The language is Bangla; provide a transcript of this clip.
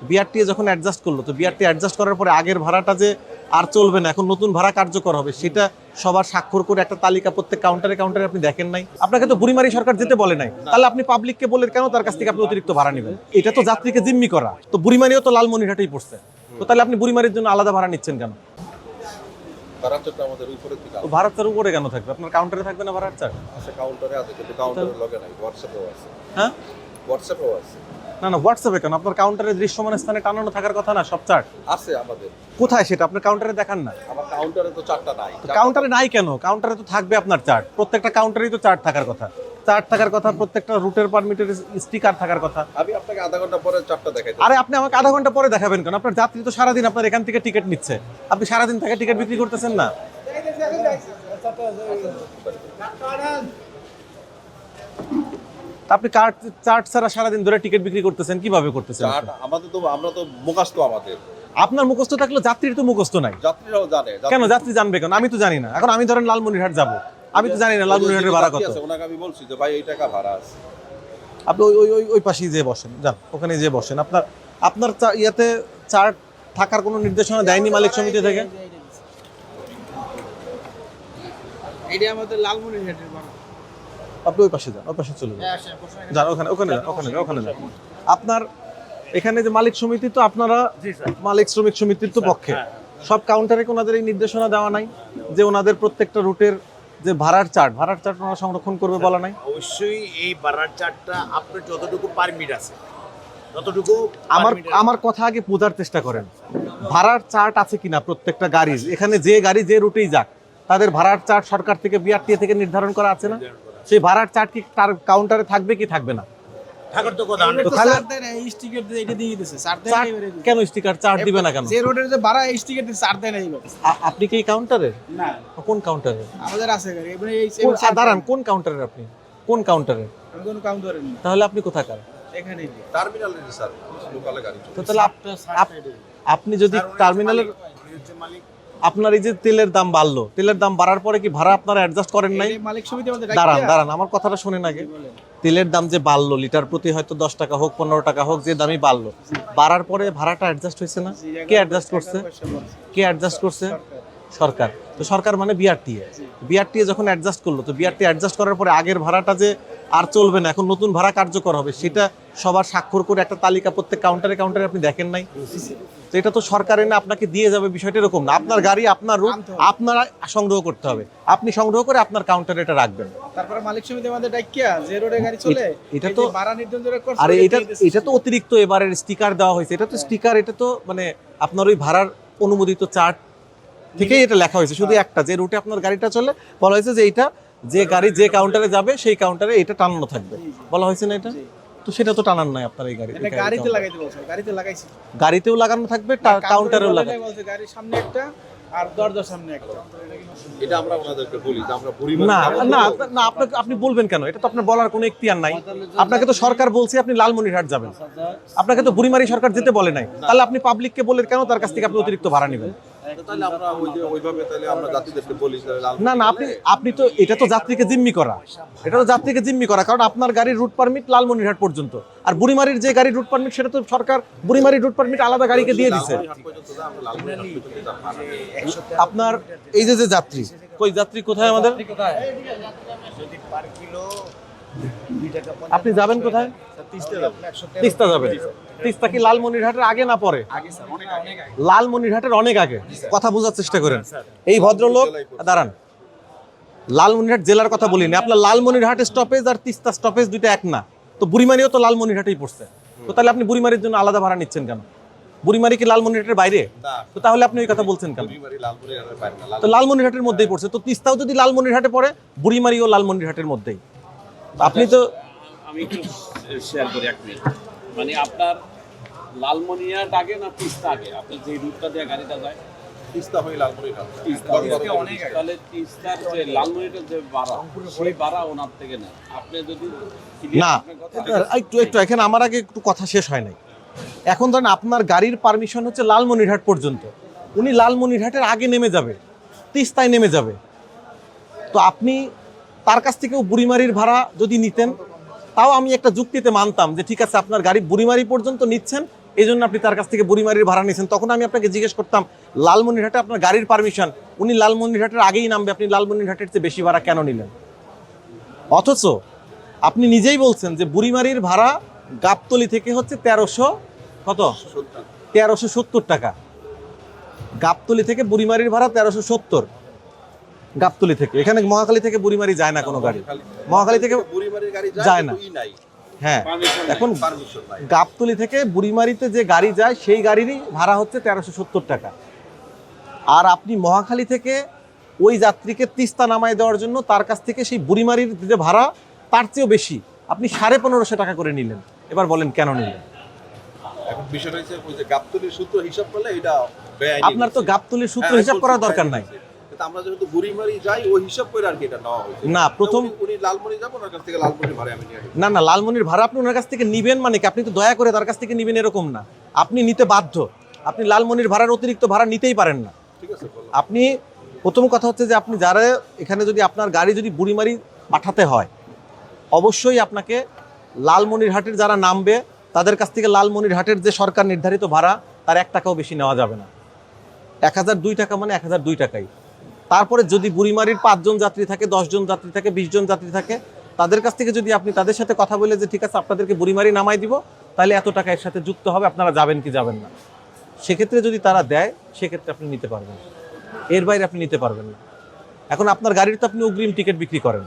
বিআরটি যখন অ্যাডজাস্ট করলো, তো বিআরটি অ্যাডজাস্ট করার পরে আগের ভাড়াটা যে আর চলবে না, এখন নতুন ভাড়া কার্যকর হবে, সেটা সবার স্বাক্ষর করে একটা তালিকা প্রত্যেক কাউন্টারে আপনি দেখেন নাই? আপনাকে তো বুড়িমারি সরকার যেতে বলে নাই, তাহলে আপনি পাবলিককে বলে কেন তার কাছ থেকে আপনি অতিরিক্ত ভাড়া নেবেন? এটা তো যাত্রীকে জিম্মি করা। তো বুড়িমারিও তো লালমনিরহাটেই পড়ছে, তো তাহলে আপনি বুড়িমারির জন্য আলাদা ভাড়া নিচ্ছেন কেন? ভাড়ার চার উপরে কেন থাকবে? আপনার কাউন্টারে থাকবে না ভাড়ার চার? কাউন্টারে আছে, কিন্তু কাউন্টারের লগে নাই, হোয়াটসঅ্যাপেও আছে। হ্যাঁ, হোয়াটসঅ্যাপেও আছে। না না, হোয়াটসঅ্যাপে কেন? আপনার কাউন্টারে দৃশ্যমান স্থানে টানানো থাকার কথা না সব চার্ট? আছে আমাদের। কোথায় সেটা? আপনার কাউন্টারে দেখান না। আমার কাউন্টারে তো চারটা নাই। কাউন্টারে নাই কেন? কাউন্টারে তো থাকবে আপনার চার্ট, প্রত্যেকটা কাউন্টারেই তো চার্ট থাকার কথা। চার্ট থাকার কথা, প্রত্যেকটা রুটের পারমিটের স্টিকার থাকার কথা। আমি আপনাকে আধা ঘন্টা পরে চারটা দেখাইতে। আরে আপনি আমাকে আধা ঘন্টা পরে দেখাবেন কেন? আপনার যাত্রী তো সারাদিন আপনার এখান থেকে টিকিট নিচ্ছে, আপনি সারাদিন থেকে টিকিট বিক্রি করতেছেন না? আপনি চার্ট ছাড়া সারাদিন ধরে টিকিট বিক্রি করতেছেন, কিভাবে করতেছেন? আমাদের তো, আমরা তো মুখস্থ আমাদের। আপনার মুখস্থ থাকলে যাত্রীর তো মুখস্থ নাই। যাত্রীরাও জানে। কেন যাত্রী জানবে কেন? আমি তো জানি না। এখন আমি ধরেন লালমনিরহাট যাব, আমি তো জানি না লালমনিরহাটের ভাড়া কত। ওনাকে আমি বলছি যে ভাই এই টাকা ভাড়া আছে। আপনি ওই পাশেই যেয়ে বসেন, যান ওখানে যেয়ে বসেন। আপনার ইয়াতে চার্ট থাকার কোনো নির্দেশনা দেয়নি মালিক সমিতি থেকে? এটা আমাদের লালমনিরহাটের ভাড়া। আপনি ওই পাশে যান, ওই পাশে চলে যান, ওখানে যান। আপনার এখানে যে মালিক সমিতি, তো আপনারা মালিক শ্রমিক সমিতির তো পক্ষে, সব কাউন্টারে ওনাদের এই নির্দেশনা দেওয়া নাই যে ওনাদের প্রত্যেকটা রুটের যে ভাড়ার চার্ট ওনারা সংরক্ষণ করবে বলা নাই? অবশ্যই এই ভাড়ার চার্টটা আপনার যতটুকু পারমিট আছে ততটুকু। আমার কথা আগে বোঝার চেষ্টা করেন। ভাড়ার চার্ট আছে কিনা প্রত্যেকটা গাড়ির? এখানে যে গাড়ি যে রুটেই যাক, তাদের ভাড়ার চার্ট সরকার থেকে, বিআরটিএ থেকে নির্ধারণ করা আছে না? সেই ভাড়ার চার্ট কি তার কাউন্টারে থাকবে কি থাকবে না? থাকার তো কথা। স্টিকার দিয়ে এটা দিয়ে দিতেছে, চার্ট দেয় না। কেন স্টিকার চার্ট দিবে না কেন? যে রোডের যে ভাড়া স্টিকার দিয়ে চার্ট দেয় না এইভাবে। আপনি কি কাউন্টারে? না, কোন কাউন্টারে? আমাদের আছে গাড়ি এবারে এই দাঁড়ান, কোন কাউন্টারে আপনি? কোন কাউন্টারে? আমি কোন কাউন্টারে নেই, তাহলে আপনি কোথাকার? এখানেই টার্মিনালে স্যার, লোকালে গাড়ি চলে। তো তাহলে আপনি যদি টার্মিনালের, মালিক আপনার এই যে তেলের দাম বাড়লো, তেলের দাম বাড়ার পরে কি ভাড়া আপনারা অ্যাডজাস্ট করেন নাই? মালিক সমিতি আমাদের দাঁড়ান, আমার কথাটা শুনেন আগে। তেলের দাম যে বাড়লো, লিটার প্রতি হয়তো 10 টাকা হোক 15 টাকা হোক, যে দামই বাড়লো, বাড়ার পরে ভাড়াটা অ্যাডজাস্ট হয়েছে না? কে অ্যাডজাস্ট করছে? কে অ্যাডজাস্ট করছে? সরকার। তো সরকার মানে বিআরটিএ যখন অ্যাডজাস্ট করলো, তো বিআরটি অ্যাডজাস্ট করার পরে আগের ভাড়াটা যে আর চলবে না, এখন নতুন ভাড়া কার্যকর হবে, সেটা সবার স্বাক্ষর করে একটা তালিকা প্রত্যেক কাউন্টারে আপনি দেখেন নাই? তো এটা তো সরকার এনে আপনাকে দিয়ে যাবে, বিষয়টা এরকম না। আপনার গাড়ি, আপনার রুট, আপনারা সংগ্রহ করতে হবে, আপনি সংগ্রহ করে আপনার কাউন্টারে এটা রাখবেন। তারপরে মালিক সমিতি আমাদের ডাকিয়া যে রোডে গাড়ি চলে, এটা তো ভাড়া নির্ধারণ করছে। আরে এটা তো অতিরিক্ত এবারের স্টিকার দেওয়া হয়েছে। এটা তো স্টিকার, এটা তো মানে আপনার ওই ভাড়ার অনুমোদিত চার্ট থেকেই এটা লেখা হয়েছে। শুধু একটা, যে রুটে আপনার গাড়িটা চলে, বলা হয়েছে যে এইটা যে গাড়ি যে কাউন্টারে যাবে সেই কাউন্টারে এটা টানানো থাকবে, বলা হয়েছে না? এটা তো সেটা তো টানান নাই আপনার এই গাড়ি। এটা গাড়িতে লাগাইতে বলছে, গাড়িতে লাগাইছি। গাড়িতেও লাগানো থাকবে, কাউন্টারেও লাগানো বলছে, গাড়ির সামনে একটা আর দরজার সামনে একটা। এটা আমরা ওনাদেরকে বলি যে আমরা না না না, আপনি বলবেন কেন? এটা তো আপনার বলার কোনো এখতিয়ার নাই। আপনাকে তো সরকার বলছে আপনি লালমনিরহাট যাবেন, আপনাকে তো বুড়িমারি সরকার যেতে বলে নাই, তাহলে আপনি পাবলিককে বলে কেন তার কাছ থেকে আপনি অতিরিক্ত ভাড়া নেবেন? তাহলে আমরা ওইভাবে তাহলে আমরা যাত্রীদেরকে বলি না না, আপনি তো, এটা তো যাত্রীকে জিম্মি করা, কারণ আপনার গাড়ির রুট পারমিট লালমনিরহাট পর্যন্ত, আর বুড়িমারির যে গাড়ির রুট পারমিট সেটা তো সরকার বুড়িমারির রুট পারমিট আলাদা গাড়িকে দিয়ে দিছে। আপনার এই যে যাত্রী, কই যাত্রী কোথায় আমাদের? আপনি যাবেন কোথায়? তিস্তা যাবেন। তিস্তা কি লালমনিরহাটের আগে না পরে? লালমনিরহাটের অনেক আগে। কথা বোঝার চেষ্টা করেন। এই ভদ্রলোক, দাঁড়ান, লালমনিরহাট জেলার কথা বলিনি। আপনার লালমনিরহাট স্টপেজ আর তিস্তা স্টপেজ দুইটা এক না, তো বুড়িমারিও তো লালমনিরহাটেই পড়ছে, তো তাহলে আপনি বুড়িমারির জন্য আলাদা ভাড়া নিচ্ছেন কেন? বুড়িমারি কি লালমনিরহাটের বাইরে? তো তাহলে আপনি ওই কথা বলছেন কেন? তো লালমনিরহাটের মধ্যেই পড়ছে, তো তিস্তাও যদি লালমনিরহাটে পড়ে, বুড়িমারিও লালমনিরহাটের মধ্যেই। আপনি তো, আমি একটু শেয়ার করি 1 মিনিট। মানে আপনার লালমনিরহাট আগে না তিস্তা আগে? আপনি যে রুটটা দিয়ে গাড়িটা যায়, তিস্তা হয়ে লালমনিরহাট। তাহলে তিস্তার যে লালমনিরহাটের যে ভাড়া, সেই ভাড়া ওনার থেকে নেয়। আপনি যদি না, একটু এখানে আমার আগে একটু কথা শেষ হয় নাই। এখন ধরেন আপনার গাড়ির পারমিশন হচ্ছে লালমনিরহাট পর্যন্ত, উনি লালমনিরহাটের আগে নেমে যাবে, তিস্তায় নেমে যাবে, তো আপনি তার কাছ থেকেও বুড়িমারির ভাড়া যদি নিতেন, তাও আমি একটা যুক্তিতে মানতাম যে ঠিক আছে, আপনার গাড়ি বুড়িমারি পর্যন্ত নিচ্ছেন, এই জন্য আপনি তার কাছ থেকে বুড়িমারির ভাড়া নিয়েছেন। তখন আমি আপনাকে জিজ্ঞেস করতাম লালমনিরহাটে আপনার গাড়ির পারমিশন, উনি লালমনিরহাটের আগেই নামবে, আপনি লালমনিরহাটের চেয়ে বেশি ভাড়া কেন নিলেন? অথচ আপনি নিজেই বলছেন যে বুড়িমারির ভাড়া গাবতলী থেকে হচ্ছে 1370 টাকা। গাবতলী থেকে বুড়িমারির ভাড়া 1370। গাবতলী থেকে এখানে মহাখালী থেকে বুড়িমারি যায় না কোনো গাড়ি, মহাখালী থেকে বুড়িমারির গাড়ি যায় না। কিন্তু নাই, হ্যাঁ, এখন পারমিশন নাই। গাবতলী থেকে বুড়িমারিতে যে গাড়ি যায় সেই গাড়িরই ভাড়া হচ্ছে 1370 টাকা। আর আপনি মহাখালী থেকে ওই যাত্রীকে তিস্তা নামায় দেওয়ার জন্য তার কাছ থেকে সেই বুড়িমারির যে ভাড়া তার চেয়েও বেশি আপনি 1550 টাকা করে নিলেন। এবার বলেন কেন নিলেন? এখন বিষয়টা হচ্ছে ওই যে গাবতলীর সূত্র হিসাব করলে এটা বেআইনি আপনার তো হচ্ছে। গাবতলীর সূত্র হ্যাঁ, হিসাব বলছি, করার দরকার বেআইনি নাই। হচ্ছে। কিন্তু আমরা যেহেতু বুড়িমারি যাই ওই হিসাব করে আর কি এটা নেওয়া হয়েছে। না, প্রথম উনি লালমনি যাবো ওনার কাছ থেকে লালমনির ভাড়া আমি নিয়ে আসবো। না, লালমনির ভাড়া আপনি ওনার কাছ থেকে নিবেন মানে কি আপনি তো দয়া করে তার কাছ থেকে নিবেন এরকম না, আপনি নিতে বাধ্য। আপনি লালমনির ভাড়ার অতিরিক্ত ভাড়া নিতেই পারেন না। ঠিক আছে, বললাম। আপনি প্রথম কথা হচ্ছে যে আপনি যারা এখানে যদি আপনার গাড়ি যদি বুড়িমারি পাঠাতে হয় অবশ্যই আপনাকে লালমনিরহাটের যারা নামবে তাদের কাছ থেকে লালমনিরহাটের যে সরকার নির্ধারিত ভাড়া তার 1 টাকাও বেশি নেওয়া যাবে না। 1002 টাকা মানে 1002 টাকাই। তারপরে যদি বুড়িমারির 5 জন যাত্রী থাকে, 10 জন যাত্রী থাকে, 20 জন যাত্রী থাকে, তাদের কাছ থেকে যদি আপনি তাদের সাথে কথা বলে যে ঠিক আছে আপনাদেরকে বুড়িমারি নামাই দিব, তাহলে এত টাকা এর সাথে যুক্ত হবে, আপনারা যাবেন কি যাবেন না। সেক্ষেত্রে যদি তারা দেয় সেক্ষেত্রে আপনি নিতে পারবেন, এর বাইরে আপনি নিতে পারবেন না। এখন আপনার গাড়ির তো আপনি অগ্রিম টিকিট বিক্রি করেন,